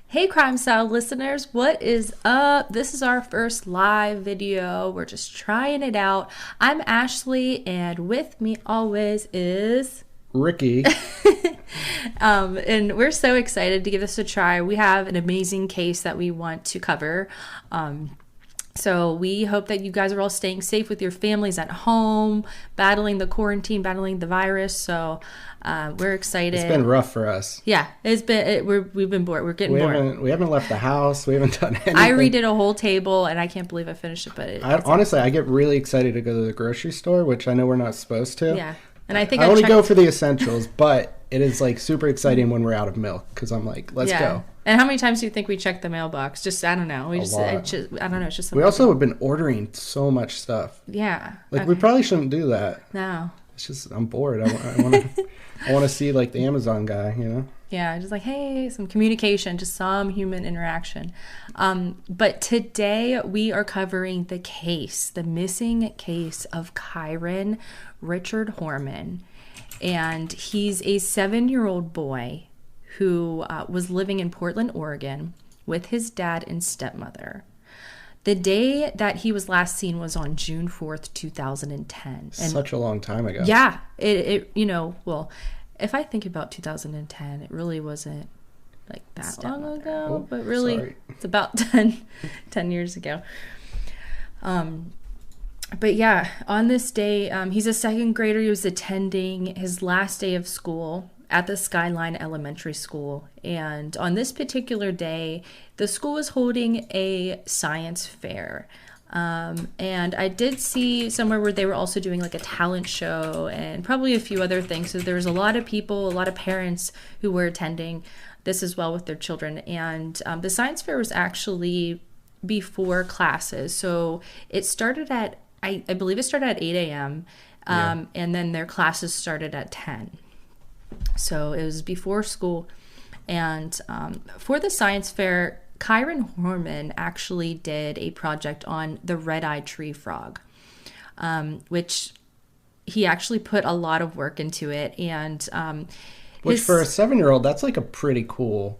Hey Crime Style listeners, what is up? This is our first live video. We're just trying it out. I'm Ashley, and with me always is Ricky. And we're so excited to give this a try. We have an amazing case that we want to cover. So we hope that you guys are all staying safe with your families at home, battling the quarantine, battling the virus. So we're excited. It's been rough for us. Yeah, we've been bored. We're getting bored. We haven't left the house. We haven't done anything. I redid a whole table, and I can't believe I finished it. But honestly, I get really excited to go to the grocery store, which I know we're not supposed to. Yeah, and I think I only go for the essentials, but it is like super exciting when we're out of milk because I'm like, let's go. And how many times do you think we check the mailbox? Just, I don't know. I don't know. It's just something. We also have been ordering so much stuff. Yeah. Like, we probably shouldn't do that. No. It's just, I'm bored. I want to see, like, the Amazon guy, you know? Yeah, just like, hey, some communication, just some human interaction. But today we are covering the missing case of Kyron Richard Horman. And he's a 7-year-old boy who was living in Portland, Oregon with his dad and stepmother. The day that he was last seen was on June 4th, 2010. And such a long time ago. Yeah. Well, if I think about 2010, it really wasn't like that long ago, but really it's about 10 years ago. But yeah, on this day, he's a second grader. He was attending his last day of school at the Skyline Elementary School. And on this particular day, the school was holding a science fair. And I did see somewhere where they were also doing like a talent show and probably a few other things. So there was a lot of people, a lot of parents who were attending this as well with their children. And the science fair was actually before classes. So it started at, I believe it started at 8 a.m. And then their classes started at 10. So it was before school. And for the science fair, Kyron Horman actually did a project on the red-eyed tree frog, which he actually put a lot of work into it. And which for a 7-year-old, that's like a pretty cool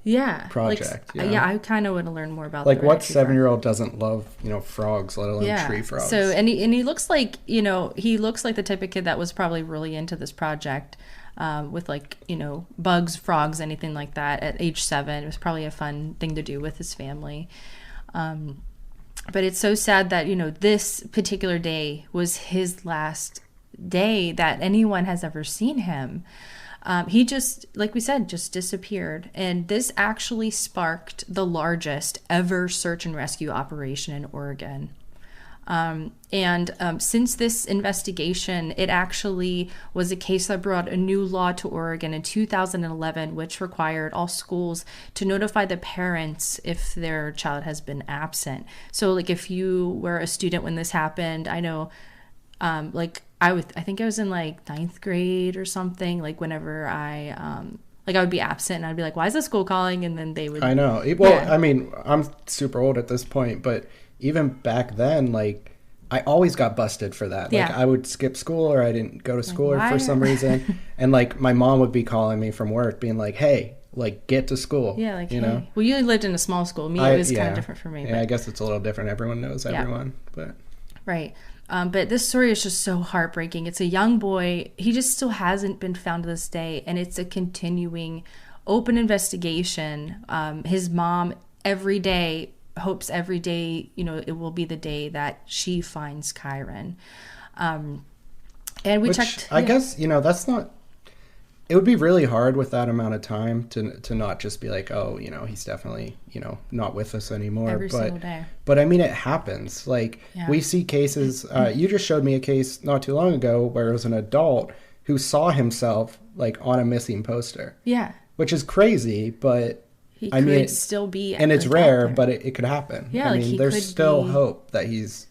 project. Like, I kind of want to learn more about like what 7-year-old doesn't love, frogs, let alone tree frogs. So and he looks like, he looks like the type of kid that was probably really into this project. With like, bugs, frogs, anything like that at age 7. It was probably a fun thing to do with his family. But it's so sad that, this particular day was his last day that anyone has ever seen him. He just, like we said, just disappeared. And this actually sparked the largest ever search and rescue operation in Oregon. Since this investigation, it actually was a case that brought a new law to Oregon in 2011, which required all schools to notify the parents if their child has been absent. So like if you were a student when this happened, I know, I think I was in like 9th grade or something, like whenever I would be absent and I'd be like, why is the school calling? And then they would. I know. Well, I mean, I'm super old at this point, but even back then, like, I always got busted for that. Like, I would skip school or I didn't go to school for some reason. And, like, my mom would be calling me from work being like, hey, like, get to school. Yeah, like, you know? Well, you lived in a small school. It was kind of different for me. Yeah, but I guess it's a little different. Everyone knows everyone. But right. But this story is just so heartbreaking. It's a young boy. He just still hasn't been found to this day. And it's a continuing open investigation. His mom hopes every day, it will be the day that she finds Kyron. And we checked. I guess, that's not, it would be really hard with that amount of time to not just be like, oh, he's definitely, not with us anymore. Every single day. But I mean, it happens. Like we see cases, you just showed me a case not too long ago where it was an adult who saw himself like on a missing poster. Yeah. Which is crazy, but he could still be, and it's rare, but it could happen. Yeah, I mean, there's still hope that he's,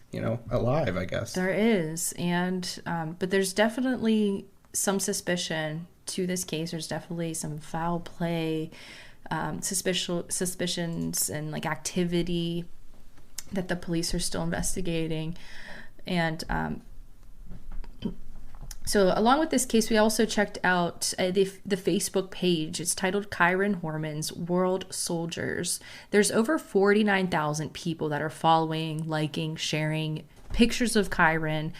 alive, I guess. There is, and but there's definitely some suspicion to this case. There's definitely some foul play, suspicions, and like activity that the police are still investigating, and So along with this case, we also checked out the Facebook page. It's titled Kyron Horman's World Soldiers. There's over 49,000 people that are following, liking, sharing pictures of Kyron.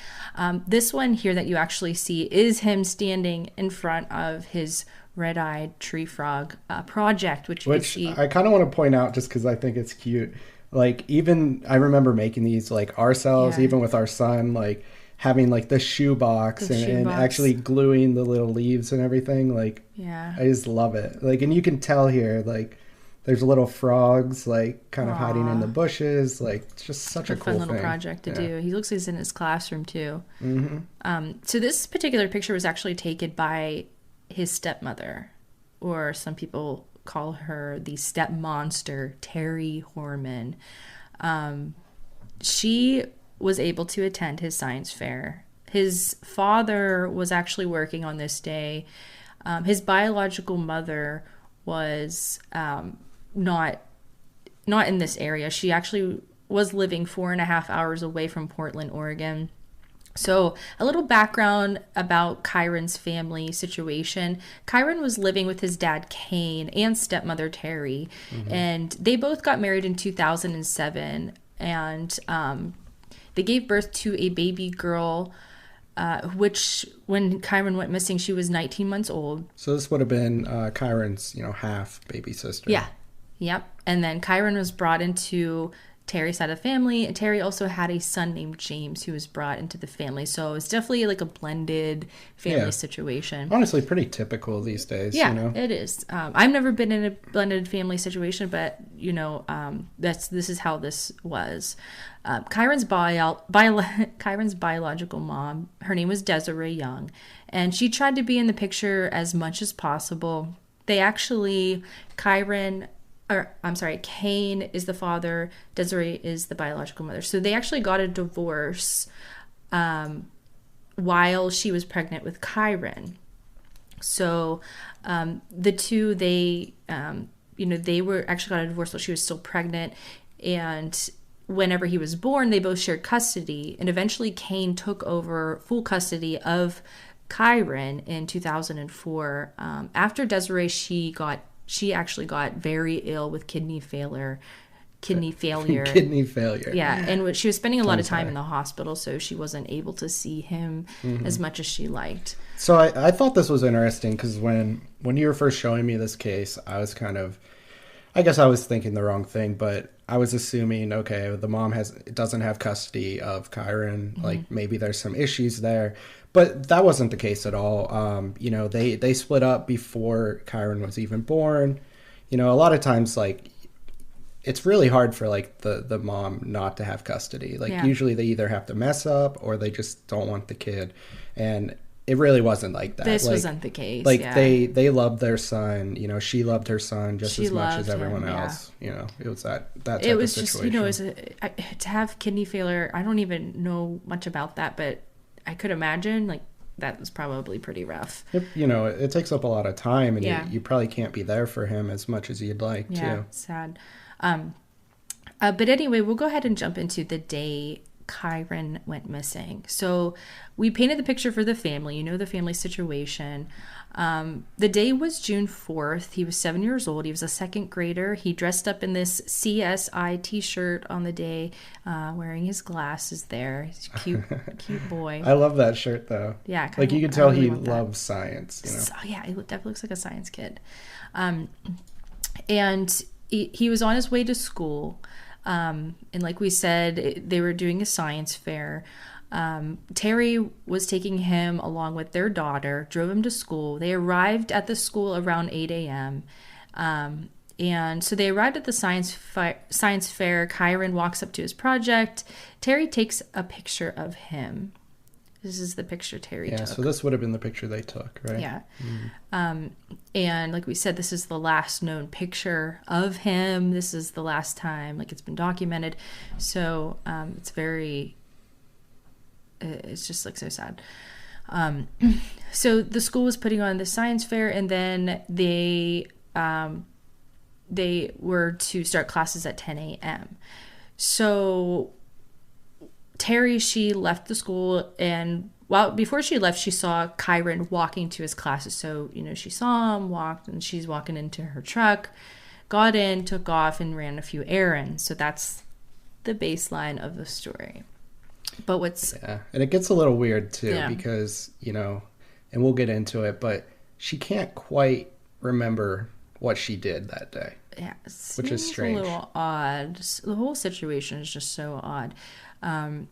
This one here that you actually see is him standing in front of his red-eyed tree frog project, which you can see. I kind of want to point out just because I think it's cute. Like, even I remember making these like ourselves, even with our son, like having like the shoebox and actually gluing the little leaves and everything. Like, I just love it. Like, and you can tell here, like, there's little frogs like kind of hiding in the bushes. Like, it's just such a cool fun little thing. Project to do. He looks like he's in his classroom too. So this particular picture was actually taken by his stepmother, or some people call her the step monster, Terry Horman. She was able to attend his science fair. His father was actually working on this day. His biological mother was not in this area. She actually was living 4.5 hours away from Portland, Oregon. So a little background about Kyron's family situation. Kyron was living with his dad, Kane, and stepmother, Terry. And they both got married in 2007. And they gave birth to a baby girl, which when Kyron went missing, she was 19 months old. So this would have been Kyron's, half baby sister. Yeah. Yep. And then Kyron was brought into Terry's side of the family, and Terry also had a son named James who was brought into the family. So it's definitely like a blended family situation. Honestly, pretty typical these days. Yeah, it is. I've never been in a blended family situation, but this is how this was. Kyron's biological mom, her name was Desiree Young, and she tried to be in the picture as much as possible. They actually, Kane is the father, Desiree is the biological mother. So they actually got a divorce while she was pregnant with Kyron. So the two, they were actually got a divorce while she was still pregnant. And whenever he was born, they both shared custody. And eventually Kane took over full custody of Kyron in 2004. After Desiree, she actually got very ill with kidney failure. Kidney failure. Yeah, and she was spending a lot of time in the hospital, so she wasn't able to see him as much as she liked. So I thought this was interesting because when you were first showing me this case, I was I guess I was thinking the wrong thing, but I was assuming, okay, the mom doesn't have custody of Kyron, like maybe there's some issues there. But that wasn't the case at all. They split up before Kyron was even born. A lot of times, like, it's really hard for like the mom not to have custody. Like, usually they either have to mess up or they just don't want the kid. And it really wasn't like that. This wasn't the case. Like, they loved their son. She loved her son just as much as everyone else. It was that type of situation. It was to have kidney failure. I don't even know much about that, but I could imagine like that was probably pretty rough. It takes up a lot of time, and you probably can't be there for him as much as you'd like to. Yeah, sad. But anyway, we'll go ahead and jump into the day Kyron went missing. So we painted the picture for the family, the family situation. The day was June 4th. He was 7 years old. He was a second grader. He dressed up in this CSI t-shirt on the day, wearing his glasses there. He's a cute boy. I love that shirt though. Yeah. Like, you can tell he loves science. So, yeah, he definitely looks like a science kid. And he was on his way to school. And like we said, they were doing a science fair. Terry was taking him along with their daughter, drove him to school. They arrived at the school around 8 a.m. And so they arrived at the science fair. Kyron walks up to his project. Terry takes a picture of him. This is the picture Terry took. Yeah, so this would have been the picture they took, right? Yeah. And like we said, this is the last known picture of him. This is the last time, like, it's been documented. So it's just like so sad. So the school was putting on the science fair, and then they were to start classes at 10 a.m. So Terry, she left the school and before she left, she saw Kyron walking to his classes. So, she saw him, walked, and she's walking into her truck, got in, took off, and ran a few errands. So that's the baseline of the story. But and it gets a little weird too, because, and we'll get into it, but she can't quite remember what she did that day. Yeah, which is strange. A little odd. The whole situation is just so odd. While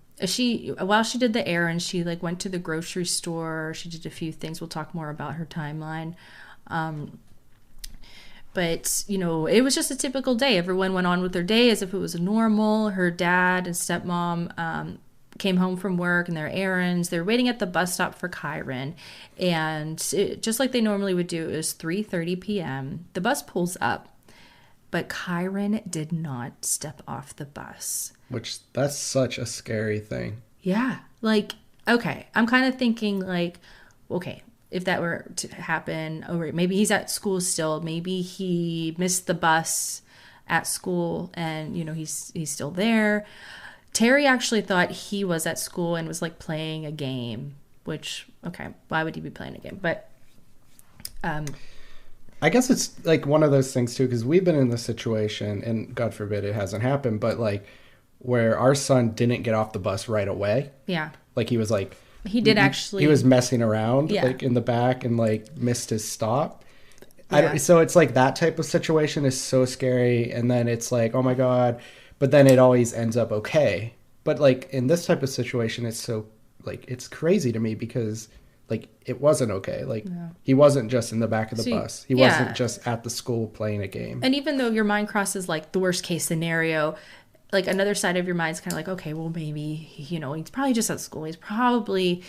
she did the errand, she went to the grocery store. She did a few things. We'll talk more about her timeline. But, it was just a typical day. Everyone went on with their day as if it was normal. Her dad and stepmom came home from work and their errands. They're waiting at the bus stop for Kyron. And just like they normally would do, it was 3:30 p.m. The bus pulls up, but Kyron did not step off the bus. Which, that's such a scary thing. Yeah. Okay. I'm kind of thinking okay, if that were to happen, or maybe he's at school still. Maybe he missed the bus at school and, he's still there. Terry actually thought he was at school and was playing a game, which, okay, why would he be playing a game? But I guess it's one of those things too, because we've been in this situation, and God forbid it hasn't happened, but where our son didn't get off the bus right away. Yeah. He was he did actually. He was messing around in the back and missed his stop. Yeah. So it's that type of situation is so scary, and then it's oh my God. But then it always ends up okay. But in this type of situation, it's so it's crazy to me because it wasn't okay. He wasn't just in the back of the bus. He wasn't just at the school playing a game. And even though your mind crosses the worst case scenario, another side of your mind's kind of okay, well maybe he's probably just at school. He's probably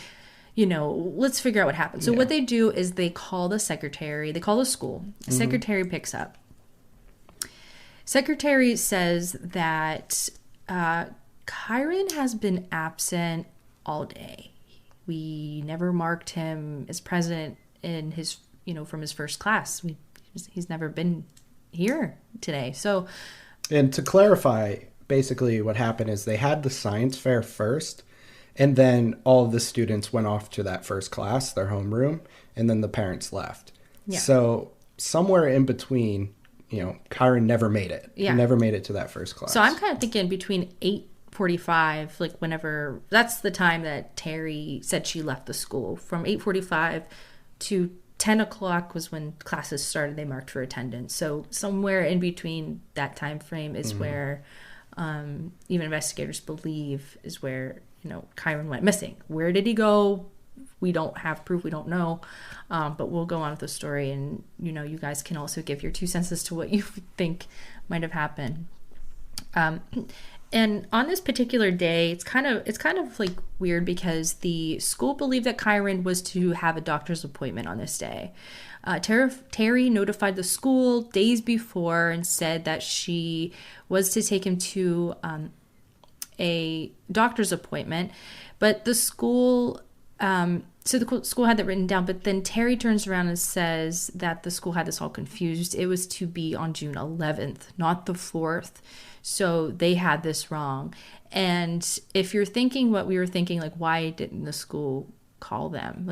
let's figure out what happened. So what they do is they call the secretary. They call the school. The secretary picks up. Secretary says that Kyron has been absent all day. We never marked him as present in his, from his first class. He's never been here today. So, and to clarify, basically what happened is they had the science fair first, and then all of the students went off to that first class, their homeroom, and then the parents left. Yeah. So somewhere in between, Kyron never made it. Yeah. He never made it to that first class. So I'm kind of thinking between 8:45, whenever, that's the time that Terry said she left the school. From 8:45 to 10 o'clock was when classes started. They marked for attendance. So somewhere in between that time frame is where even investigators believe is where, Kyron went missing. Where did he go? We don't have proof. We don't know. But we'll go on with the story, and, you guys can also give your 2 cents as to what you think might have happened. And on this particular day, it's kind of weird because the school believed that Kyron was to have a doctor's appointment on this day. Terry notified the school days before and said that she was to take him to a doctor's appointment, but the school, so the school had that written down, but then Terry turns around and says that the school had this all confused. It was to be on June 11th, not the 4th. So they had this wrong. And if you're thinking what we were thinking, why didn't the school call them?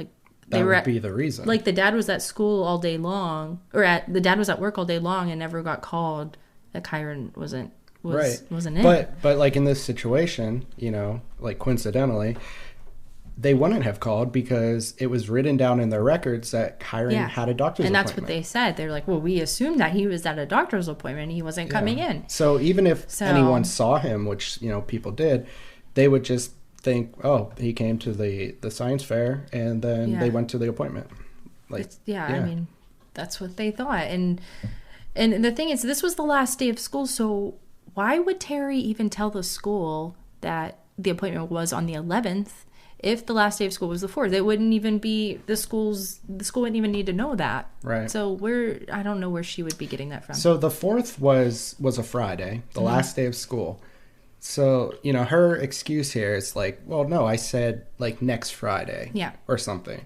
That would be the reason. The dad was at school all day long, the dad was at work all day long and never got called that Kyron wasn't in. But in this situation, coincidentally, they wouldn't have called because it was written down in their records that Kyron had a doctor's appointment. And that's what they said. They're well, we assumed that he was at a doctor's appointment and he wasn't coming in. So even if anyone saw him, which, people did, they would just think, oh, he came to the science fair and then they went to the appointment. I mean, that's what they thought. And the thing is, this was the last day of school, so why would Terry even tell the school that the appointment was on the 11th? If the last day of school was the 4th, it wouldn't even be the school wouldn't even need to know that. Right. So I don't know where she would be getting that from. So the 4th was a Friday, the last day of school. So, her excuse here is well, no, I said next Friday. Yeah. Or something.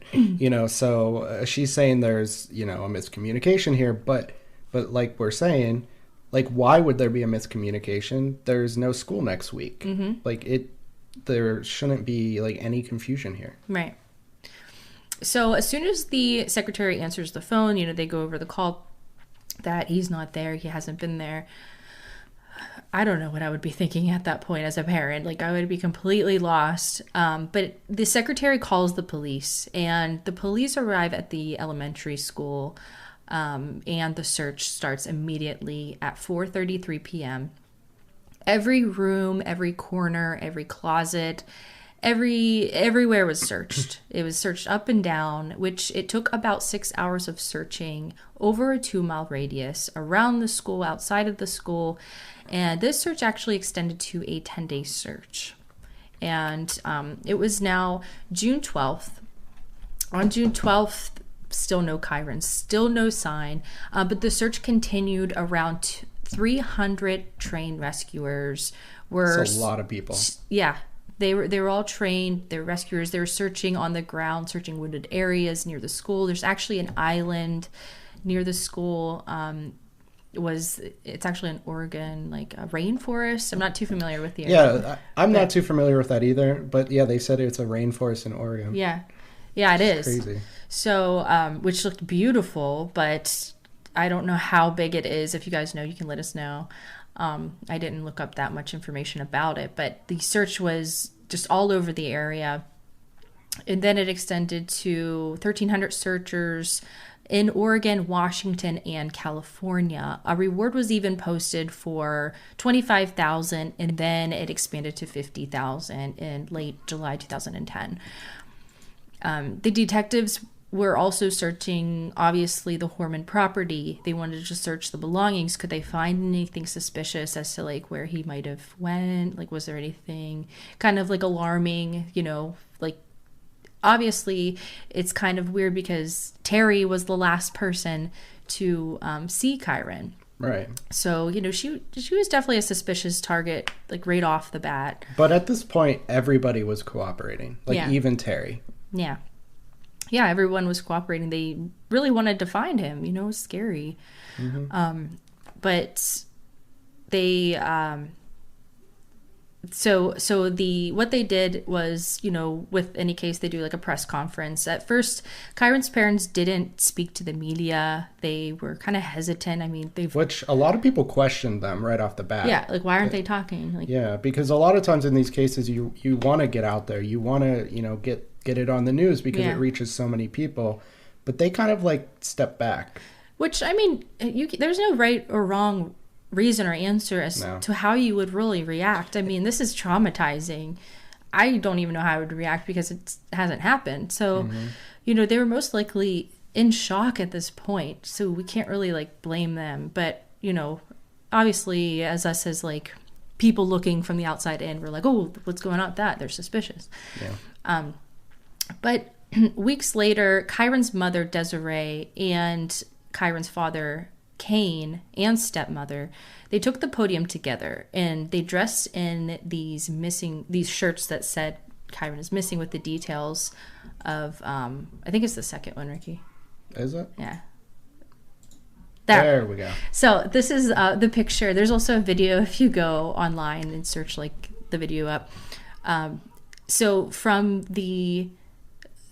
So she's saying there's, a miscommunication here, but like we're saying, why would there be a miscommunication? There's no school next week. there shouldn't be like any confusion here. Right. So as soon as the secretary answers the phone, they go over the call that he's not there, he hasn't been there. I don't know what I would be thinking at that point as a parent. Like, I would be completely lost. But the secretary calls the police, and the police arrive at the elementary school, and the search starts immediately at 4:33 p.m. Every room, every corner, every closet, everywhere was searched. It was searched up and down, which it took about 6 hours of searching over a 2-mile radius around the school, outside of the school. And this search actually extended to a 10-day search. And it was now June 12th. On June 12th, still no Kyron, still no sign. But the search continued. Around 300 trained rescuers were... That's a lot of people. Yeah. They were all trained. They're rescuers. They were searching on the ground, searching wooded areas near the school. There's actually an island near the school. It's actually in Oregon, like a rainforest. I'm not too familiar with the area. Yeah, I'm not too familiar with that either. But yeah, they said it's a rainforest in Oregon. Yeah, it is. Crazy. So, which looked beautiful, but I don't know how big it is. If you guys know, you can let us know. I didn't look up that much information about it, but the search was just all over the area. And then it extended to 1,300 searchers in Oregon, Washington, and California. A reward was even posted for $25,000, and then it expanded to $50,000 in late July 2010. The detectives were also searching, obviously, the Horman property. They wanted to search the belongings. Could they find anything suspicious as to like where he might have went? Like, was there anything kind of like alarming, like, obviously it's kind of weird because Terry was the last person to see Kyron. Right. So, she was definitely a suspicious target, like right off the bat. But at this point, everybody was cooperating, even Terry. Yeah. Yeah, everyone was cooperating. They really wanted to find him. It was scary. Mm-hmm. But they... So what they did was, with any case, they do like a press conference. At first, Kyron's parents didn't speak to the media. They were kind of hesitant. I mean, which a lot of people questioned them right off the bat. Yeah, like, why aren't they talking? Like, yeah, because a lot of times in these cases, you want to get out there. You want to, get it on the news because it reaches so many people. But they kind of like step back. Which, I mean, there's no right or wrong reason or answer as to how you would really react. I mean, this is traumatizing. I don't even know how I would react because it hasn't happened. So, they were most likely in shock at this point. So we can't really like blame them. But, obviously as us as like people looking from the outside in, we're like, oh, what's going on with that? They're suspicious. Yeah. But weeks later, Kyron's mother, Desiree, and Kyron's father, Kane, and stepmother, they took the podium together and they dressed in these shirts that said Kyron is missing, with the details of I think it's the second one, Ricky. Is it? Yeah. There we go. So this is the picture. There's also a video if you go online and search like the video up. So from the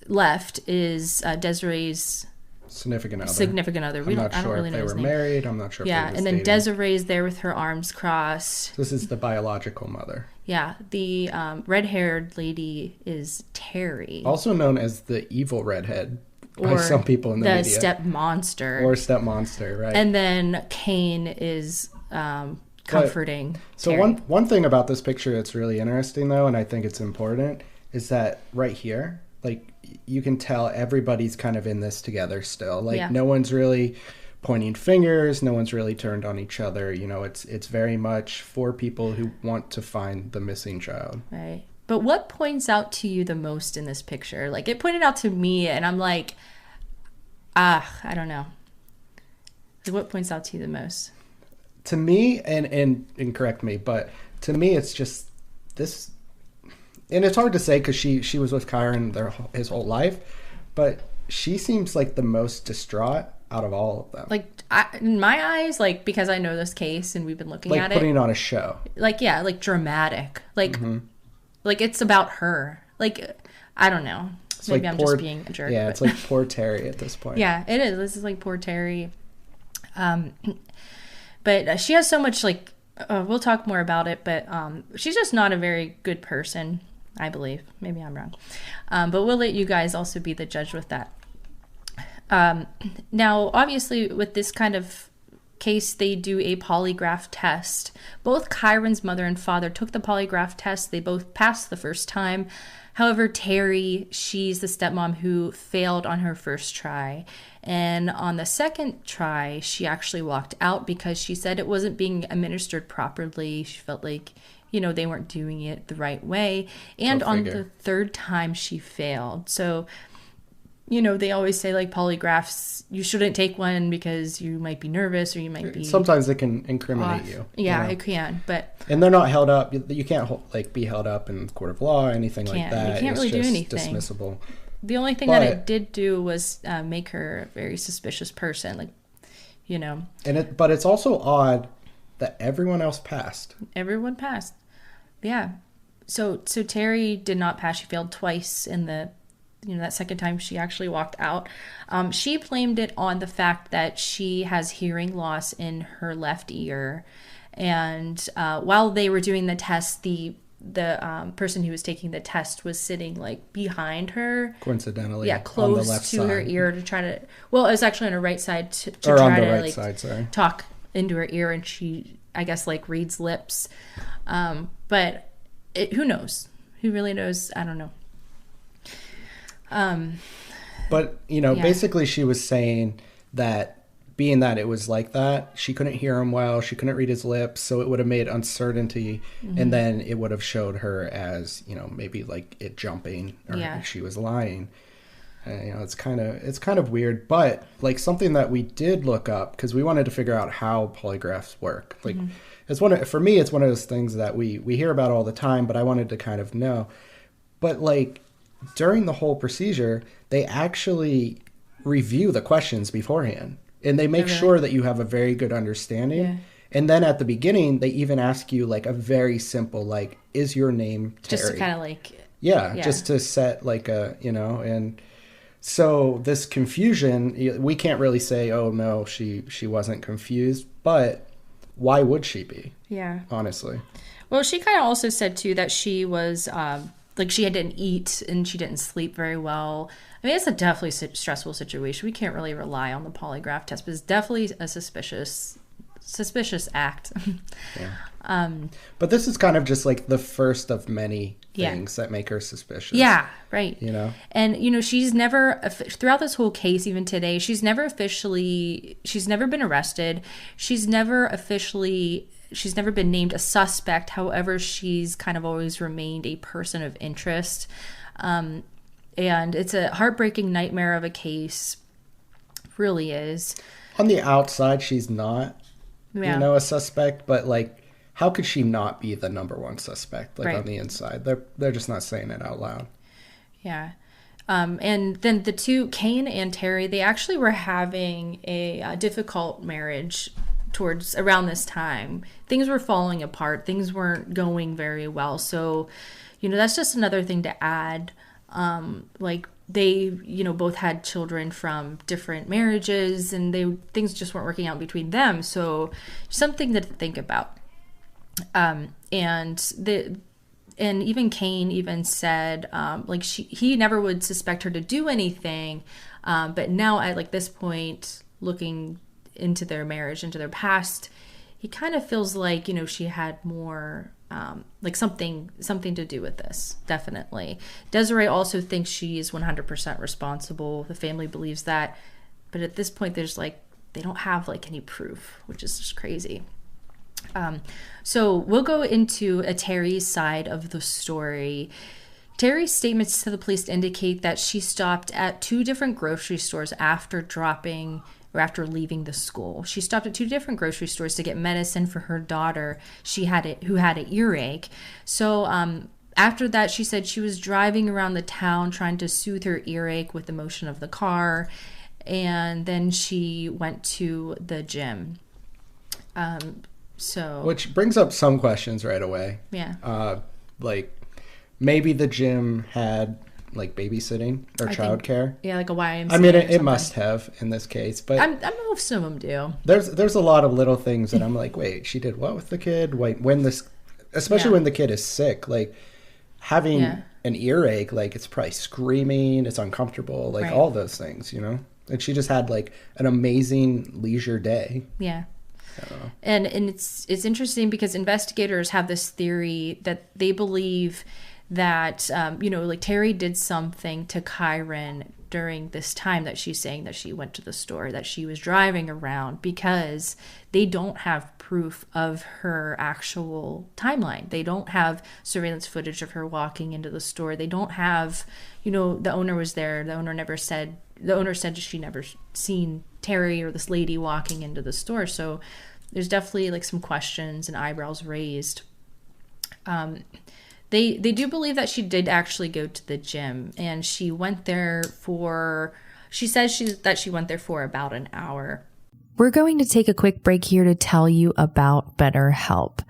left is Desiree's significant other. I'm not sure if they were married. I'm not sure if they were and then dating. Desiree's there with her arms crossed. This is the biological mother. Yeah, the red-haired lady is Terry. Also known as the evil redhead by some people in the media. The step monster. Or step monster, right. And then Kane is comforting Terry. So one thing about this picture that's really interesting, though, and I think it's important, is that right here, like, you can tell everybody's kind of in this together still. Like, no one's really pointing fingers. No one's really turned on each other. It's very much for people who want to find the missing child. Right. But what points out to you the most in this picture? Like, it pointed out to me, and I'm like, I don't know. Like, what points out to you the most? To me, and correct me, but to me, it's just this... And it's hard to say because she was with Kyron his whole life, but she seems like the most distraught out of all of them. Like, in my eyes, like, because I know this case and we've been looking at it. Like putting on a show. Like, yeah, like dramatic. Like, Like, it's about her. Like, I don't know. It's Maybe like I'm just being a jerk. Yeah, it's like poor Terry at this point. Yeah, it is. This is like poor Terry. But she has so much, like, we'll talk more about it, but she's just not a very good person, I believe. Maybe I'm wrong. But we'll let you guys also be the judge with that. Now, obviously, with this kind of case, they do a polygraph test. Both Kyron's mother and father took the polygraph test. They both passed the first time. However, Terry, she's the stepmom who failed on her first try. And on the second try, she actually walked out because she said it wasn't being administered properly. She felt like, they weren't doing it the right way. And on the third time, she failed. So, they always say, like, polygraphs, you shouldn't take one because you might be nervous or you might be... Sometimes it can incriminate you. Yeah, it can, but... And they're not held up. You can't, be held up in court of law or anything like that. You can't really do anything. It's dismissible. The only thing that it did do was make her a very suspicious person, like, But it's also odd that everyone else passed. Everyone passed. Yeah. So Terry did not pass. She failed twice in the... that second time she actually walked out. She blamed it on the fact that she has hearing loss in her left ear. And while they were doing the test, the person who was taking the test was sitting, like, behind her. Coincidentally. Yeah, close on the left to side. her ear to try to... Well, it was actually on her right side to or try on the to, right like, side, sorry. talk into her ear. And she, I guess, like, reads lips. But who knows? Who really knows? I don't know. But basically she was saying that being that it was like that, she couldn't hear him well, she couldn't read his lips, so it would have made uncertainty, and then it would have showed her as maybe like it jumping or she was lying. It's kind of weird, but like something that we did look up because we wanted to figure out how polygraphs work. Like for me it's one of those things that we hear about all the time, but I wanted to kind of know. But like during the whole procedure, they actually review the questions beforehand, and they make sure that you have a very good understanding. Yeah. And then at the beginning, they even ask you like a very simple, like, is your name Terry? Just to kind of like... Yeah, just to set like a, and so this confusion, we can't really say, oh no, she wasn't confused, but why would she be? Yeah. Honestly. Well, she kind of also said too that she was... like she didn't eat and she didn't sleep very well. I mean, it's a definitely stressful situation. We can't really rely on the polygraph test, but it's definitely a suspicious act. Yeah. But this is kind of just like the first of many things that make her suspicious. Yeah, right. And she's never, throughout this whole case, even today, she's never been arrested. She's never been named a suspect. However, she's kind of always remained a person of interest. And it's a heartbreaking nightmare of a case. Really is. On the outside, she's not, a suspect, but like, how could she not be the number one suspect? Like on the inside, they're just not saying it out loud. Yeah. And then the two, Kane and Terry, they actually were having a difficult marriage towards around this time. Things were falling apart. Things weren't going very well. So, that's just another thing to add. Like they, both had children from different marriages, and things just weren't working out between them. So something to think about. And even Kane even said, he never would suspect her to do anything. But now at like this point, looking into their marriage, into their past, he kind of feels like, she had more, like something to do with this. Definitely. Desiree also thinks she is 100% responsible. The family believes that. But at this point, there's like, they don't have like any proof, which is just crazy. So we'll go into Terry's side of the story. Terry's statements to the police indicate that she stopped at 2 different grocery stores after leaving the school. She stopped at 2 different grocery stores to get medicine for her daughter who had an earache. So after that, she said she was driving around the town trying to soothe her earache with the motion of the car. And then she went to the gym. Which brings up some questions right away. Yeah. Like, maybe the gym had like babysitting or childcare. Yeah, like a YMCA. I mean, it must have in this case, but I know some of them do. There's a lot of little things that I'm like, wait, she did what with the kid? Wait, especially when the kid is sick, like having an earache, like it's probably screaming, it's uncomfortable, like all those things, you know. And she just had like an amazing leisure day. Yeah. And it's interesting because investigators have this theory that they believe that, like Terry did something to Kyron during this time that she's saying that she went to the store, that she was driving around, because they don't have proof of her actual timeline. They don't have surveillance footage of her walking into the store. They don't have, the owner was there. The owner said she never seen Terry or this lady walking into the store. So there's definitely like some questions and eyebrows raised. They do believe that she did actually go to the gym, and she went there she says that she went there for about an hour. We're going to take a quick break here to tell you about BetterHelp.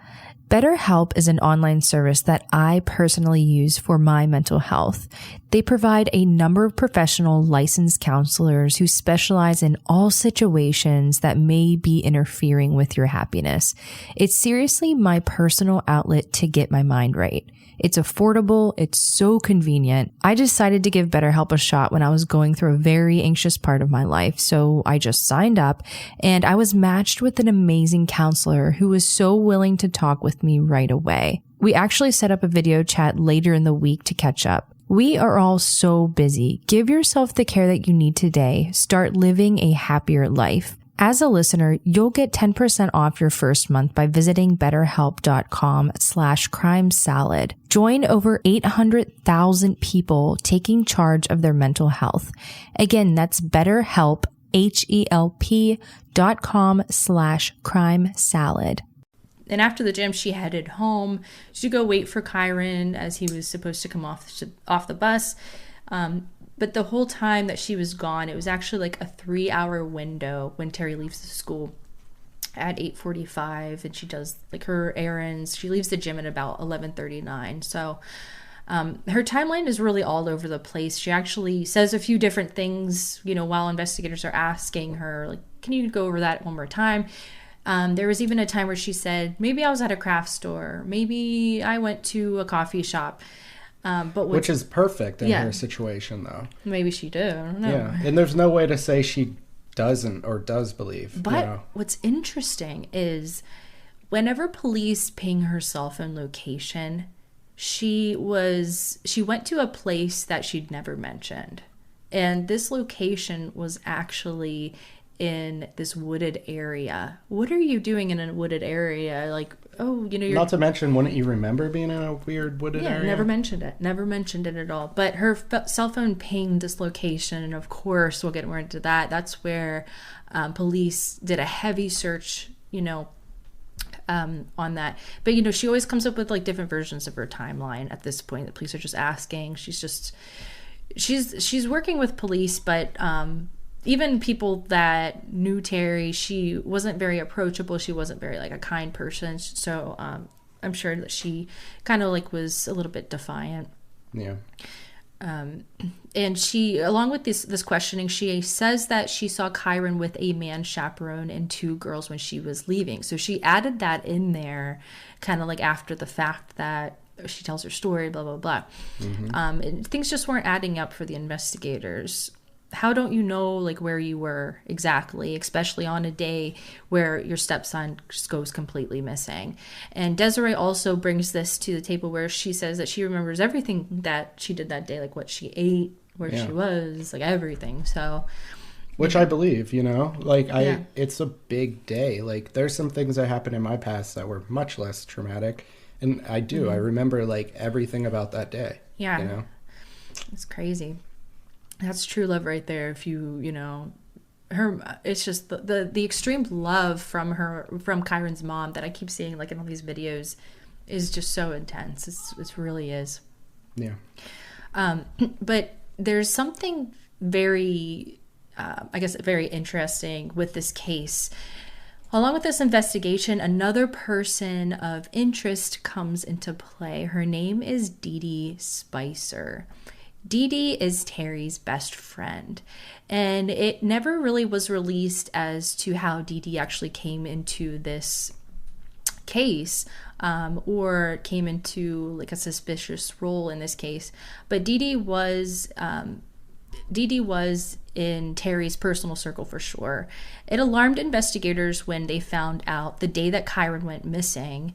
BetterHelp is an online service that I personally use for my mental health. They provide a number of professional licensed counselors who specialize in all situations that may be interfering with your happiness. It's seriously my personal outlet to get my mind right. It's affordable. It's so convenient. I decided to give BetterHelp a shot when I was going through a very anxious part of my life. So I just signed up and I was matched with an amazing counselor who was so willing to talk with me right away. We actually set up a video chat later in the week to catch up. We are all so busy. Give yourself the care that you need today. Start living a happier life. As a listener, you'll get 10% off your first month by visiting betterhelp.com/crimesalad. Join over 800,000 people taking charge of their mental health. Again, that's BetterHelp, HELP.com/crimesalad. And after the gym, she headed home. She'd go wait for Kyron as he was supposed to come off the bus. But the whole time that she was gone, it was actually like a 3-hour window when Terry leaves the school at 8:45, and she does like her errands. She leaves the gym at about 11:39. So her timeline is really all over the place. She actually says a few different things, while investigators are asking her, like, can you go over that one more time? There was even a time where she said, maybe I was at a craft store. Maybe I went to a coffee shop. Which is perfect in her situation, though. Maybe she did. I don't know. Yeah, and there's no way to say she doesn't or does believe. But what's interesting is whenever police ping her cell phone location, she went to a place that she'd never mentioned. And this location was actually in this wooded area. What are you doing in a wooded area? Like, you're... Not to mention, wouldn't you remember being in a weird wooded area? Yeah, never mentioned it at all. But her cell phone pinged this location, and of course, we'll get more into that. That's where police did a heavy search, on that. But, she always comes up with like different versions of her timeline at this point. The police are just asking. She's working with police, but even people that knew Terry, she wasn't very approachable. She wasn't very like a kind person. So I'm sure that she kind of like was a little bit defiant. Yeah. And she, along with this questioning, she says that she saw Kyron with a man chaperone and 2 girls when she was leaving. So she added that in there kind of like after the fact that she tells her story, blah, blah, blah. Mm-hmm. And things just weren't adding up for the investigators. How don't you know like where you were exactly, especially on a day where your stepson just goes completely missing? And Desiree also brings this to the table where she says that she remembers everything that she did that day, like what she ate, where she was, like everything. So, which I believe, like it's a big day. Like there's some things that happened in my past that were much less traumatic, and I remember like everything about that day. Yeah, it's crazy. That's true love right there. If her, it's just the extreme love from Kyron's mom that I keep seeing like in all these videos is just so intense. It really is. Yeah. But there's something very, very interesting with this case. Along with this investigation, another person of interest comes into play. Her name is Dee Dee Spicer. Dee Dee is Terry's best friend, and it never really was released as to how Dee Dee actually came into this case, or came into like a suspicious role in this case. But Dee Dee was in Terry's personal circle for sure. It alarmed investigators when they found out the day that Kyron went missing,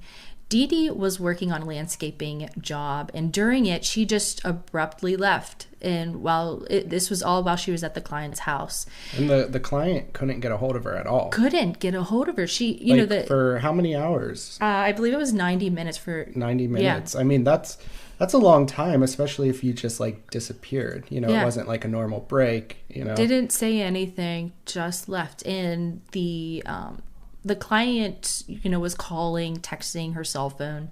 Dee Dee was working on a landscaping job, and during it, she just abruptly left. And this was all while she was at the client's house. And the client couldn't get a hold of her at all. Couldn't get a hold of her. She, for how many hours? I believe it was 90 minutes 90 minutes. Yeah. I mean, that's a long time, especially if you just like disappeared. It wasn't like a normal break. Didn't say anything, just left. And the client, was calling, texting her cell phone,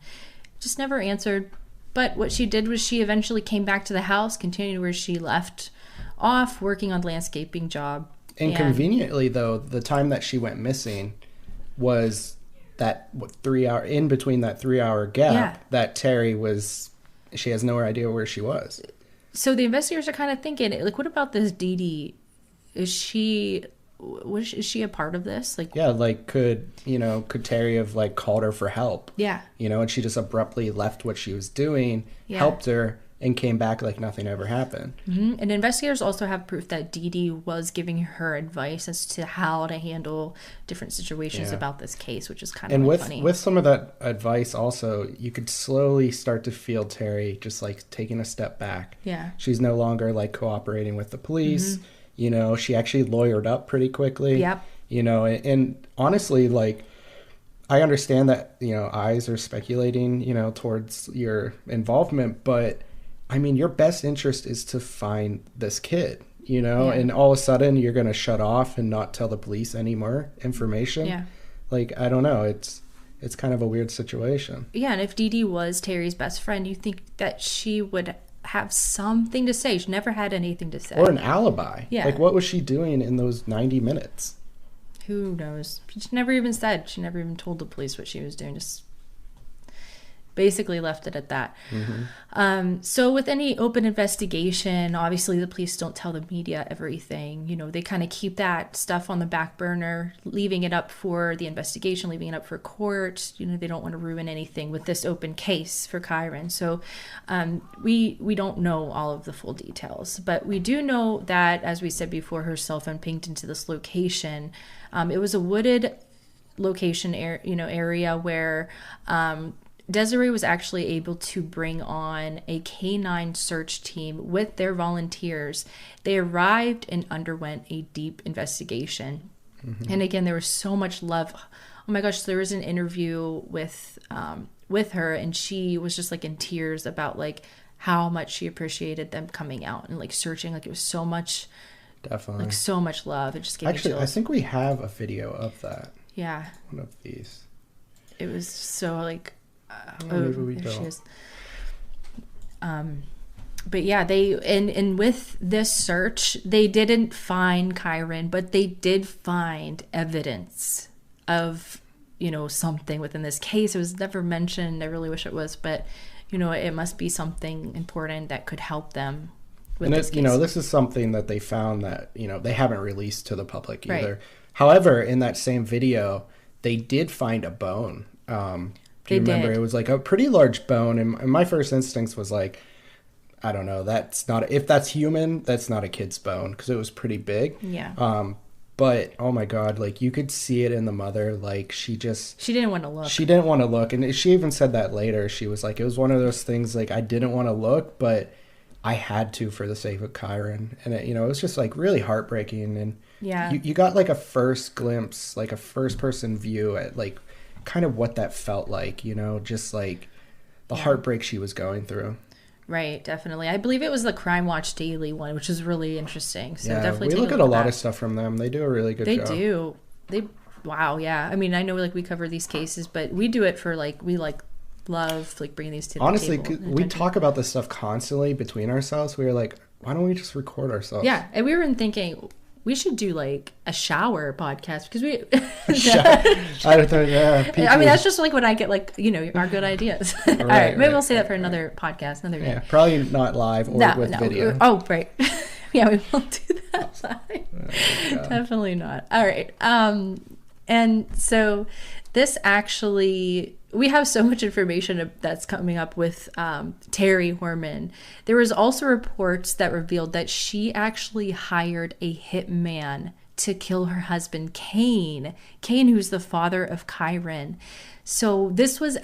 just never answered. But what she did was she eventually came back to the house, continued where she left off, working on the landscaping job. And conveniently, though, the time that she went missing was that 3 hour, in between that 3 hour gap that Terry was, she has no idea where she was. So the investigators are kind of thinking, like, what about this Dee Dee? Is she a part of this? Like, yeah, like could Terry have like called her for help? Yeah. And she just abruptly left what she was doing, helped her, and came back like nothing ever happened. Mm-hmm. And investigators also have proof that Dee Dee was giving her advice as to how to handle different situations about this case, which is kind of funny. And with some of that advice also, you could slowly start to feel Terry just like taking a step back. Yeah. She's no longer like cooperating with the police. Mm-hmm. She actually lawyered up pretty quickly. Yep. And honestly, like, I understand that, eyes are speculating, towards your involvement, but I mean, your best interest is to find this kid, and all of a sudden you're going to shut off and not tell the police any more information. Yeah. Like, I don't know. It's kind of a weird situation. Yeah. And if Dee Dee was Terry's best friend, you think that she would have something to say. She never had anything to say. Or an alibi. Yeah. Like, what was she doing in those 90 minutes? Who knows? She never even said. She never even told the police what she was doing. Just basically left it at that. Mm-hmm. So with any open investigation, obviously the police don't tell the media everything. They kind of keep that stuff on the back burner, leaving it up for the investigation, leaving it up for court. They don't want to ruin anything with this open case for Kyron. So we don't know all of the full details, but we do know that, as we said before, her cell phone pinged into this location. It was a wooded location area where Desiree was actually able to bring on a canine search team with their volunteers. They arrived and underwent a deep investigation. Mm-hmm. And again, there was so much love. Oh my gosh, there was an interview with her, and she was just like in tears about like how much she appreciated them coming out and like searching. Like, it was so much, definitely, like so much love. It just gave me chills. I think we have a video of that. Yeah. One of these. It was so like, maybe we don't. She is. But yeah, and with this search, they didn't find Kyron, but they did find evidence of, something within this case. It was never mentioned. I really wish it was, but it must be something important that could help them with this case. This is something that they found that, they haven't released to the public either. Right. However, in that same video, they did find a bone. Do you remember? It was like a pretty large bone, and my first instinct was like, I don't know, if that's human, that's not a kid's bone, because it was pretty big. Yeah. But oh my God, like you could see it in the mother, like she didn't want to look. She didn't want to look, and she even said that later. She was like, it was one of those things like I didn't want to look, but I had to for the sake of Kyron, and it was just like really heartbreaking. And yeah, you got like a first glimpse, like a first person view at like kind of what that felt like, just like the heartbreak she was going through. Right, definitely. I believe it was the Crime Watch Daily one, which is really interesting. So definitely we look at a lot of stuff from them. They do a really good job. They do. Wow, yeah. I mean, I know like we cover these cases, but we do it for like, we like love like bringing these to the honestly table. We talk about this stuff constantly between ourselves. We were like, why don't we just record ourselves? Yeah, and we were thinking We should do like a shower podcast because we. I don't think. I mean, that's just like when I get like our good ideas. All right, maybe we'll say that for another podcast, another day. Yeah, probably not live or with video. Oh, right. Yeah, we won't do that live. Oh, definitely not. All right. And so this actually, we have so much information that's coming up with Terry Horman. There was also reports that revealed that she actually hired a hitman to kill her husband, Cain, who's the father of Kyron. So this was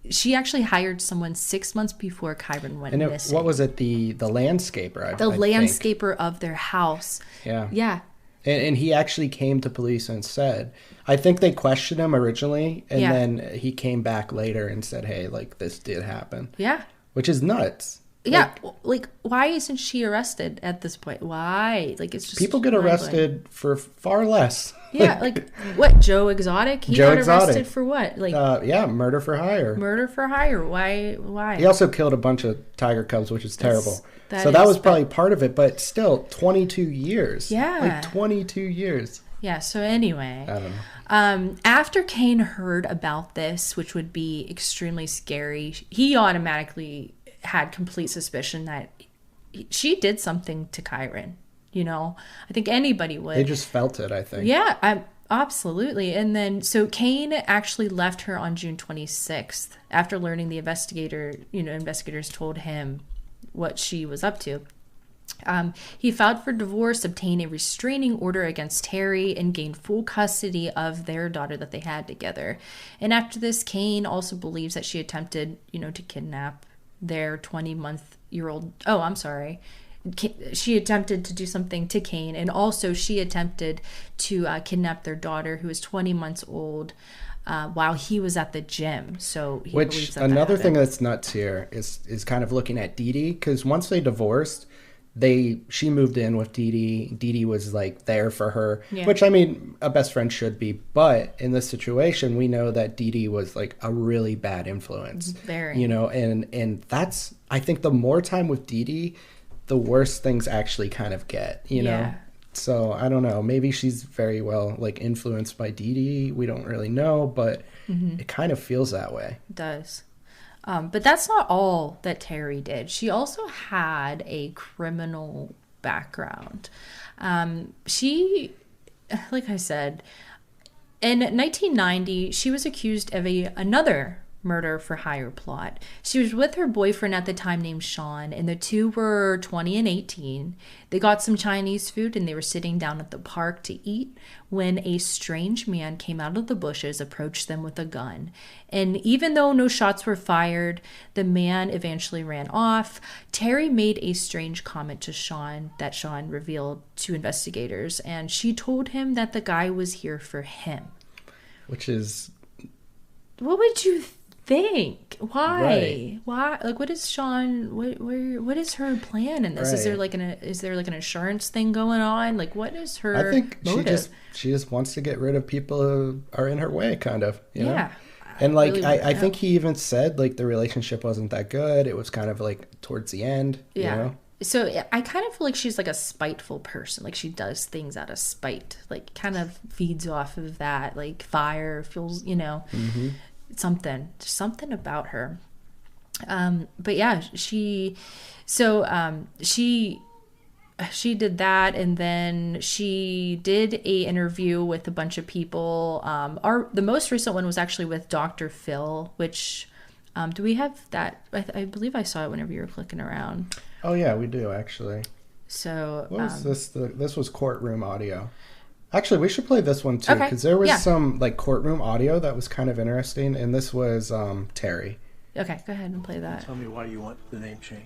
she actually hired someone 6 months before Kyron went missing. What was it? The landscaper? The landscaper of their house. Yeah. Yeah. And he actually came to police and said, I think they questioned him originally, and then he came back later and said, hey, like, this did happen. Yeah. Which is nuts. Yeah. Like why isn't she arrested at this point? Why? Like, it's just... People get arrested for far less. Yeah, like, what, Joe Exotic? He got arrested for what? Like, murder for hire. Murder for hire. Why? He also killed a bunch of tiger cubs, which is terrible. That was probably part of it, but still, 22 years. Yeah. Like, 22 years. Yeah, so anyway. I don't know. After Cain heard about this, which would be extremely scary, he automatically had complete suspicion that she did something to Kyron. I think anybody would. They just felt it, I think. Yeah, absolutely. And then, so Cain actually left her on June 26th after learning the investigators told him what she was up to. He filed for divorce, obtained a restraining order against Terry, and gained full custody of their daughter that they had together. And after this, Cain also believes that she attempted, to kidnap their 20-month-old. Oh, I'm sorry. She attempted to do something to Cain, and also she attempted to kidnap their daughter, who was 20 months old, while he was at the gym. So he believes that another that thing that's nuts here is kind of looking at Dee Dee, because once they divorced, she moved in with Dee Dee. Dee Dee was like there for her, which, I mean, a best friend should be. But in this situation, we know that Dee Dee was like a really bad influence. Very. And that's, I think, the more time with Dee Dee, the worse things actually kind of get, know? So I don't know. Maybe she's very well like influenced by Dee Dee. We don't really know, but it kind of feels that way. It does. But that's not all that Terry did. She also had a criminal background. She, like I said, in 1990, she was accused of another murder for hire plot. She was with her boyfriend at the time named Sean, and the two were 20 and 18. They got some Chinese food and they were sitting down at the park to eat when a strange man came out of the bushes, approached them with a gun. And even though no shots were fired, the man eventually ran off. Terry made a strange comment to Sean that Sean revealed to investigators, and she told him that the guy was here for him. Which is... What would you think? Why? Right. Why? Like, what is Sean? What is her plan in this? Right. Is there like an insurance thing going on? Like, what is her? I think motive? she just wants to get rid of people who are in her way, kind of. You know? And I like really I think he even said like the relationship wasn't that good. It was kind of like towards the end. Yeah. You know? So I kind of feel like she's like a spiteful person. Like, she does things out of spite. Like, kind of feeds off of that. Like, fire feels, Mm-hmm. something about her. But yeah, she did that, and then she did a interview with a bunch of people. The most recent one was actually with Dr. Phil, which do we have that? I believe I saw it whenever you were clicking around. Oh yeah, we do actually. So what was this? This was courtroom audio. Actually, we should play this one too, because there was some like courtroom audio that was kind of interesting, and this was Terry. Okay, go ahead and play that. Tell me why you want the name change.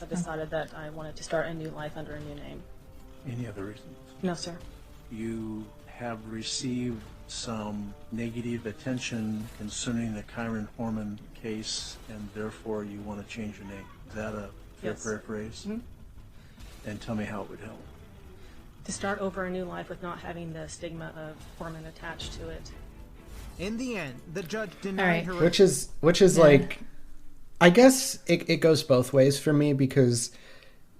I decided that I wanted to start a new life under a new name. Any other reasons? No, sir. You have received some negative attention concerning the Kyron Horman case, and therefore you want to change your name. Is that a fair paraphrase? Mm-hmm. And tell me how it would help. To start over a new life with not having the stigma of Horman attached to it. In the end, the judge denied her. Which is like, I guess it goes both ways for me, because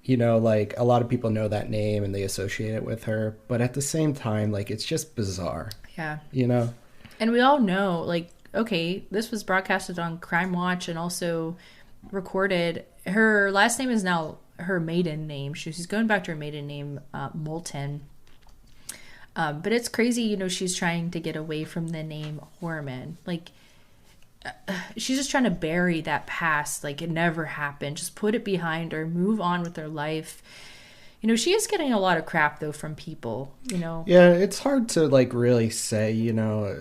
You know, like a lot of people know that name and they associate it with her, but at the same time, like it's just bizarre. Yeah. You know? And we all know, like, okay, this was broadcasted on Crime Watch and also recorded. Her last name is now her maiden name. She's going back to her maiden name, Moulton. But it's crazy, you know, she's trying to get away from the name Horman. Like, she's just trying to bury that past, like it never happened. Just put it behind her, move on with her life. You know, she is getting a lot of crap though from people, you know. Yeah, it's hard to like really say, you know,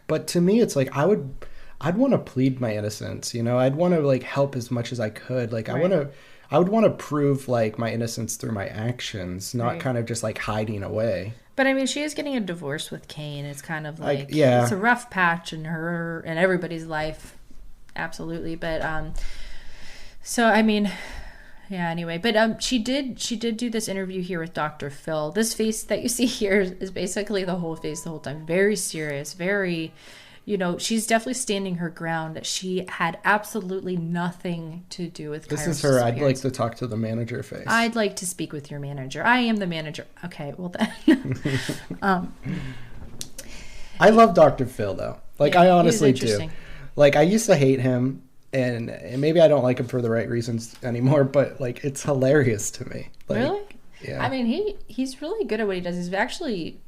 but to me it's like I'd want to plead my innocence, you know. I'd want to like help as much as I could. Like Right. I would want to prove like my innocence through my actions, not Right. kind of just like hiding away. But I mean, she is getting a divorce with Kane. It's kind of like, yeah. It's a rough patch in her and everybody's life. Absolutely. But, so, I mean, yeah, anyway, but, she did do this interview here with Dr. Phil. This face that you see here is basically the whole face the whole time. Very serious, very, you know, she's definitely standing her ground that she had absolutely nothing to do with This Kyron's is her. I'd like disappearance. to talk to the manager face. I'd like to speak with your manager. I am the manager. Okay, well then. I love Dr. Phil though. Like Yeah, I he was honestly do. interesting. Like I used to hate him and maybe I don't like him for the right reasons anymore, but like it's hilarious to me. Like, Really? Yeah. I mean, he's really good at what he does. He's actually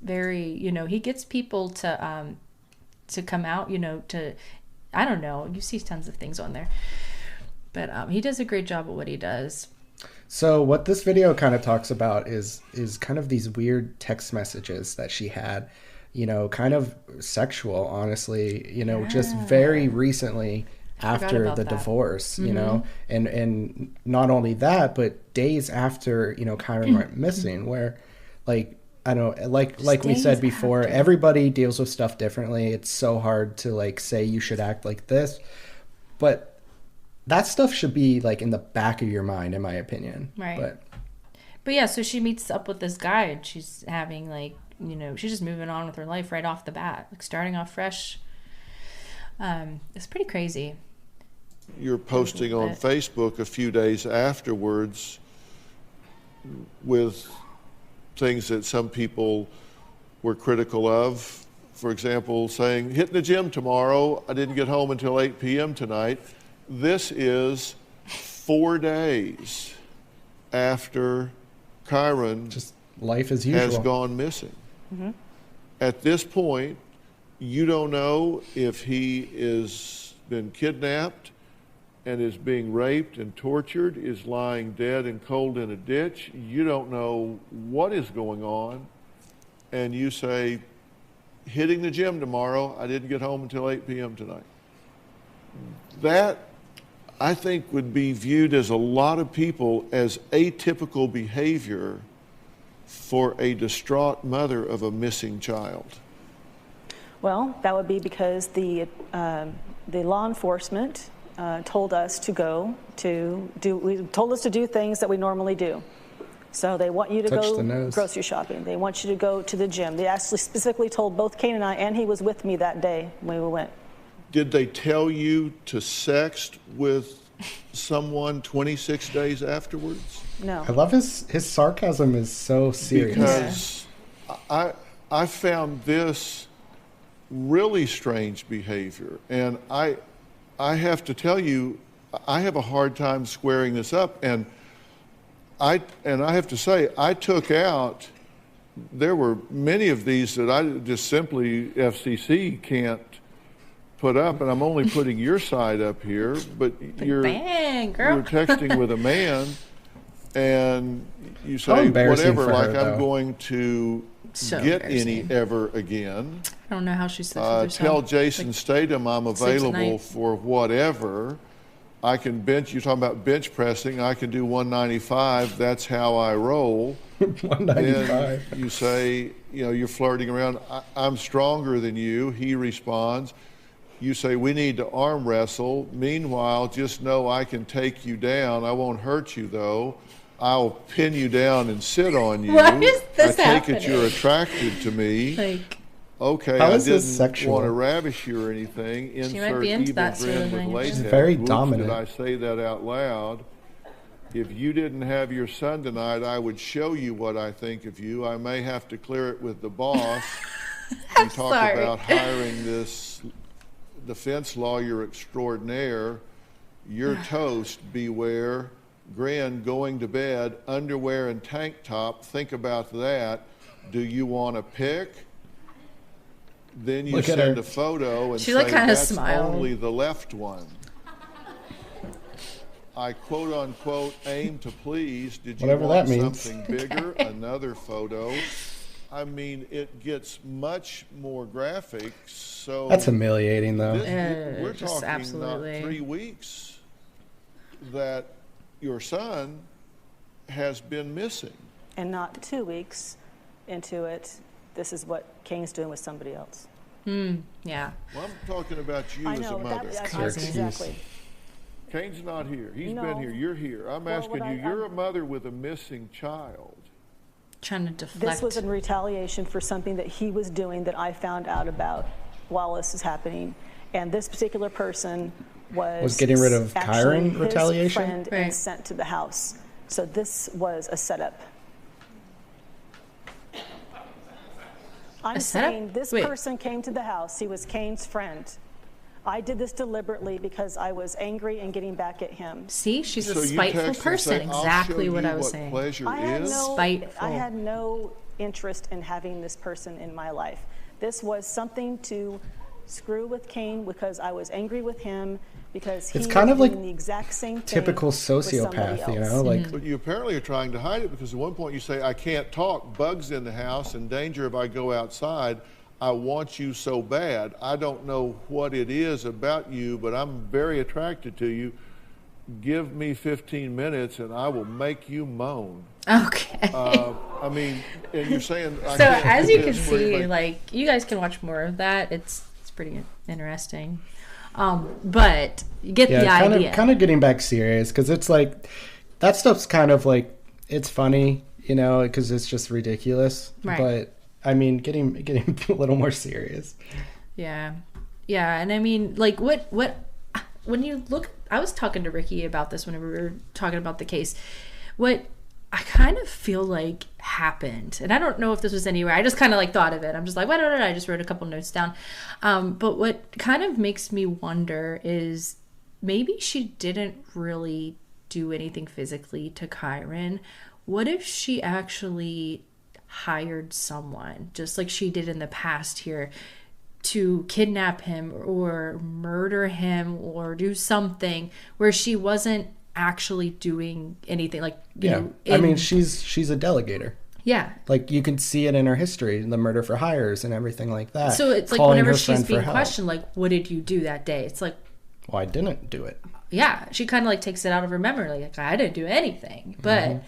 very, you know, he gets people to come out, you know, to, I don't know, you see tons of things on there. But he does a great job at what he does. So what this video kind of talks about is kind of these weird text messages that she had, you know, kind of sexual, honestly, you know, just very recently after about the that. divorce, you know, and not only that, but days after, you know, Kyron went missing, where like, I don't know, like we days said before, after. everybody deals with stuff differently. It's so hard to like say you should act like this, but that stuff should be like in the back of your mind, in my opinion. Right. But yeah, so she meets up with this guy and she's having like, you know, she's just moving on with her life right off the bat, like starting off fresh. It's pretty crazy. You're posting on Facebook a few days afterwards with things that some people were critical of. For example, saying, hitting the gym tomorrow, I didn't get home until 8 p.m. tonight. This is 4 days after Kyron Just life as usual. has gone missing. At this point, you don't know if he is been kidnapped and is being raped and tortured, is lying dead and cold in a ditch. You don't know what is going on. And you say, hitting the gym tomorrow, I didn't get home until 8 p.m. tonight. That, I think, would be viewed as a lot of people as atypical behavior for a distraught mother of a missing child. Well, that would be because the law enforcement told us to told us to do things that we normally do. So they want you to Touch the go nose. grocery shopping. They want you to go to the gym. They actually specifically told both Kane and I, and he was with me that day when we went. Did they tell you to sext with someone 26 days afterwards? No. I love his sarcasm is so serious. Because I found this really strange behavior, and I have to tell you, I have a hard time squaring this up, and I have to say, I took out, there were many of these that I just simply, FCC can't put up, and I'm only putting your side up here, but you're texting with a man, and you say, whatever, like I'm going to get any ever again. I don't know how she says Tell Jason Statham I'm available for whatever. I can bench, you're talking about bench pressing, I can do 195, that's how I roll. 195. And you say, you know, you're flirting around, I'm stronger than you. He responds. You say, we need to arm wrestle. Meanwhile, just know I can take you down. I won't hurt you, though. I'll pin you down and sit on you. What is this I take it happening? you're attracted to me. Like, okay, How I is this didn't sexual? want to ravish you or anything. She might Insert be into evil that sort of grin with thing. latex. She's very Oops, dominant. Did I say that out loud? if you didn't have your son tonight, I would show you what I think of you. I may have to clear it with the boss. We talked about hiring this defense lawyer extraordinaire. You're toast, beware. Grin, going to bed, underwear and tank top. Think about that. Do you want to pick? Then you send a photo and she say, that's smiled. Only the left one. I quote unquote aim to please. Did you want something bigger? Another photo. I mean, it gets much more graphic. So that's humiliating, though. We're talking not 3 weeks that your son has been missing. And not 2 weeks into it, this is what Kane's doing with somebody else. Yeah. Well, I'm talking about you as a mother. Exactly. Kane's not here. He's been here. You're here. I'm asking you, you're a mother with a missing child. Trying to deflect. This was in retaliation for something that he was doing that I found out about while this is happening. And this particular person was getting rid of Kyron retaliation? Friend and sent to the house. So this was a setup. I'm saying this person came to the house. He was Kane's friend. I did this deliberately because I was angry and getting back at him. See, she's a spiteful person. Exactly what I was saying. I had no interest in having this person in my life. This was something to screw with Kane because I was angry with him because he was doing the exact same thing. Typical sociopath, you know, like. But you apparently are trying to hide it because at one point you say, I can't talk, bugs in the house, in danger if I go outside. I want you so bad. I don't know what it is about you, but I'm very attracted to you. Give me 15 minutes and I will make you moan. Okay. I mean, and you're saying... So as you can see, like, you guys can watch more of that. It's pretty interesting. But you get the idea. Kind of getting back serious, because it's like, that stuff's kind of like, it's funny, you know, because it's just ridiculous. Right. But... I mean, getting a little more serious. Yeah. And I mean, like, what, when you look, I was talking to Ricky about this whenever we were talking about the case. What I kind of feel like happened, and I don't know if this was anywhere, I just kind of like thought of it. I'm just like, well, I just wrote a couple notes down. But what kind of makes me wonder is maybe she didn't really do anything physically to Kyron. What if she actually hired someone, just like she did in the past here, to kidnap him or murder him or do something where she wasn't actually doing anything, like, you know, I mean, she's a delegator. Yeah. Like, you can see it in her history, the murder for hires and everything like that. So it's like whenever she's being questioned, like, what did you do that day? It's like, well, I didn't do it. Yeah. She kind of like takes it out of her memory. Like, I didn't do anything. But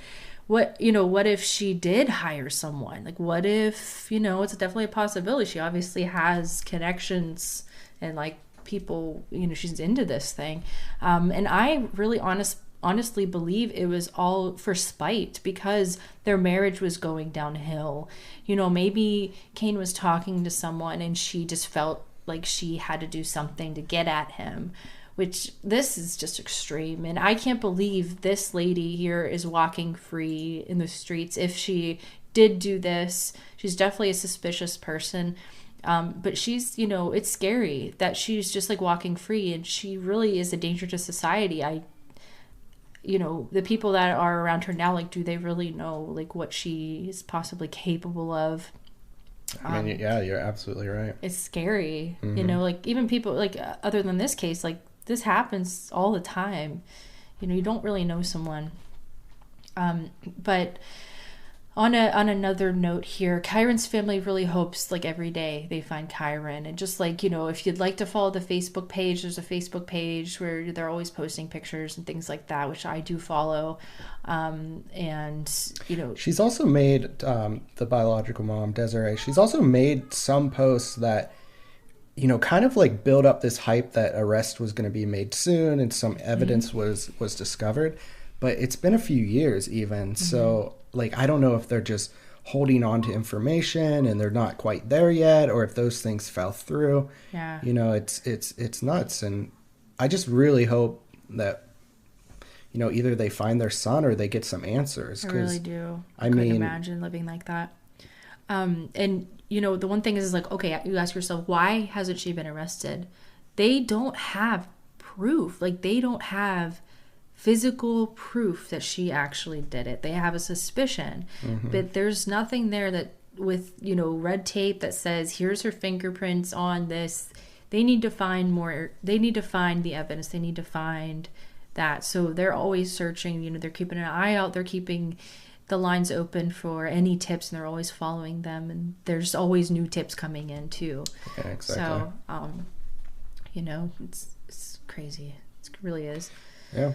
what if she did hire someone? Like, what if, you know, it's definitely a possibility. She obviously has connections and, like, people, you know, she's into this thing. And I really honestly believe it was all for spite because their marriage was going downhill. You know, maybe Kane was talking to someone and she just felt like she had to do something to get at him. Which, this is just extreme. And I can't believe this lady here is walking free in the streets. If she did do this, she's definitely a suspicious person. But she's, you know, it's scary that she's just like walking free, and she really is a danger to society. You know, the people that are around her now, like, do they really know, like, what she is possibly capable of? I mean, yeah, you're absolutely right. It's scary. You know, like, even people, like, other than this case, like, this happens all the time. You know, you don't really know someone. But on another note here, Kyron's family really hopes, like, every day they find Kyron. And just, like, you know, if you'd like to follow the Facebook page, there's a Facebook page where they're always posting pictures and things like that, which I do follow. And, you know, she's also made, the biological mom, Desiree, she's also made some posts that, you know, kind of like build up this hype that arrest was going to be made soon and some evidence was discovered. But it's been a few years even. So, like, I don't know if they're just holding on to information and they're not quite there yet, or if those things fell through. Yeah. You know, it's nuts. And I just really hope that, either they find their son or they get some answers. I really do. I couldn't imagine living like that. And the one thing is like, okay, you ask yourself, why hasn't she been arrested? They don't have proof. Like, they don't have physical proof that she actually did it. They have a suspicion, but there's nothing there that with, red tape that says, here's her fingerprints on this. They need to find more. They need to find the evidence. They need to find that. So they're always searching, they're keeping an eye out. They're keeping the lines open for any tips, and they're always following them. And there's always new tips coming in too. Yeah, exactly. So, it's crazy. It really is. Yeah.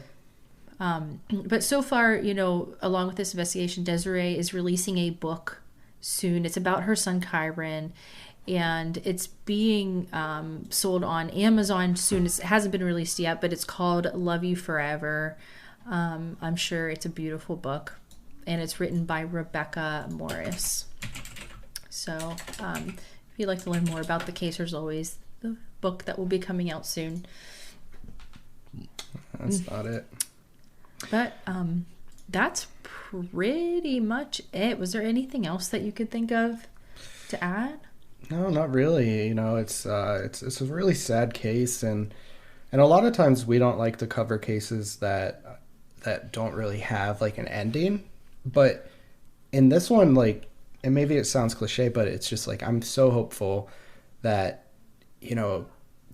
But so far, along with this investigation, Desiree is releasing a book soon. It's about her son, Kyron, and it's being sold on Amazon soon. It hasn't been released yet, but it's called Love You Forever. I'm sure it's a beautiful book, and it's written by Rebecca Morris. So if you'd like to learn more about the case, there's always the book that will be coming out soon. That's not it. But that's pretty much it. Was there anything else that you could think of to add? No, not really. It's a really sad case, and a lot of times we don't like to cover cases that don't really have like an ending. But in this one, like, and maybe it sounds cliche, but it's just like I'm so hopeful that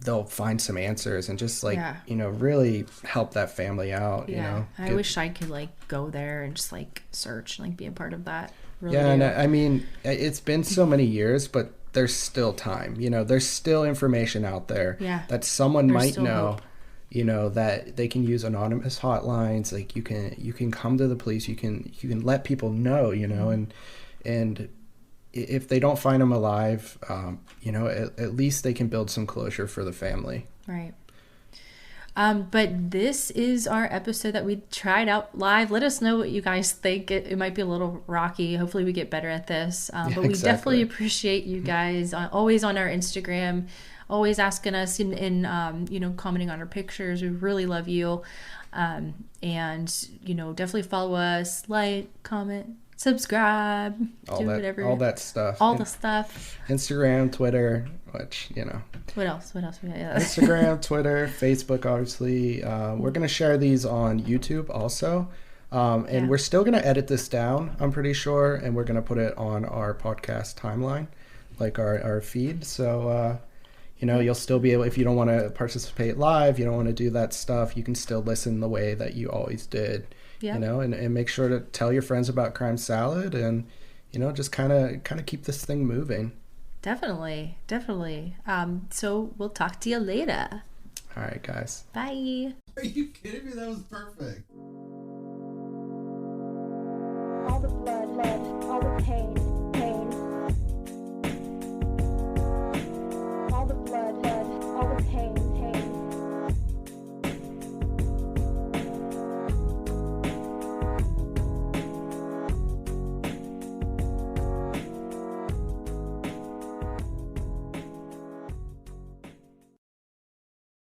they'll find some answers and just like really help that family out. I wish I could like go there and just like search and like be a part of that. Really and I mean, it's been so many years, but there's still time. There's still information out there that someone might know. Hope. That they can use anonymous hotlines. Like you can come to the police. You can let people know. And if they don't find him alive, at least they can build some closure for the family. Right. But this is our episode that we tried out live. Let us know what you guys think. It might be a little rocky. Hopefully we get better at this. But we definitely appreciate you guys always on our Instagram, always asking us and commenting on our pictures. We really love you. And, definitely follow us, like, comment, subscribe, whatever. All that stuff. The stuff. Instagram, Twitter, which, What else we got? Yeah. Instagram, Twitter, Facebook, obviously. We're going to share these on YouTube also. And we're still going to edit this down, I'm pretty sure. And we're going to put it on our podcast timeline, like our feed. So, you'll still be able, if you don't want to participate live, you don't want to do that stuff, you can still listen the way that you always did. Yeah. And make sure to tell your friends about Crime Salad and, just kind of keep this thing moving. Definitely. So we'll talk to you later. All right, guys. Bye. Are you kidding me? That was perfect. All the blood, all the pain.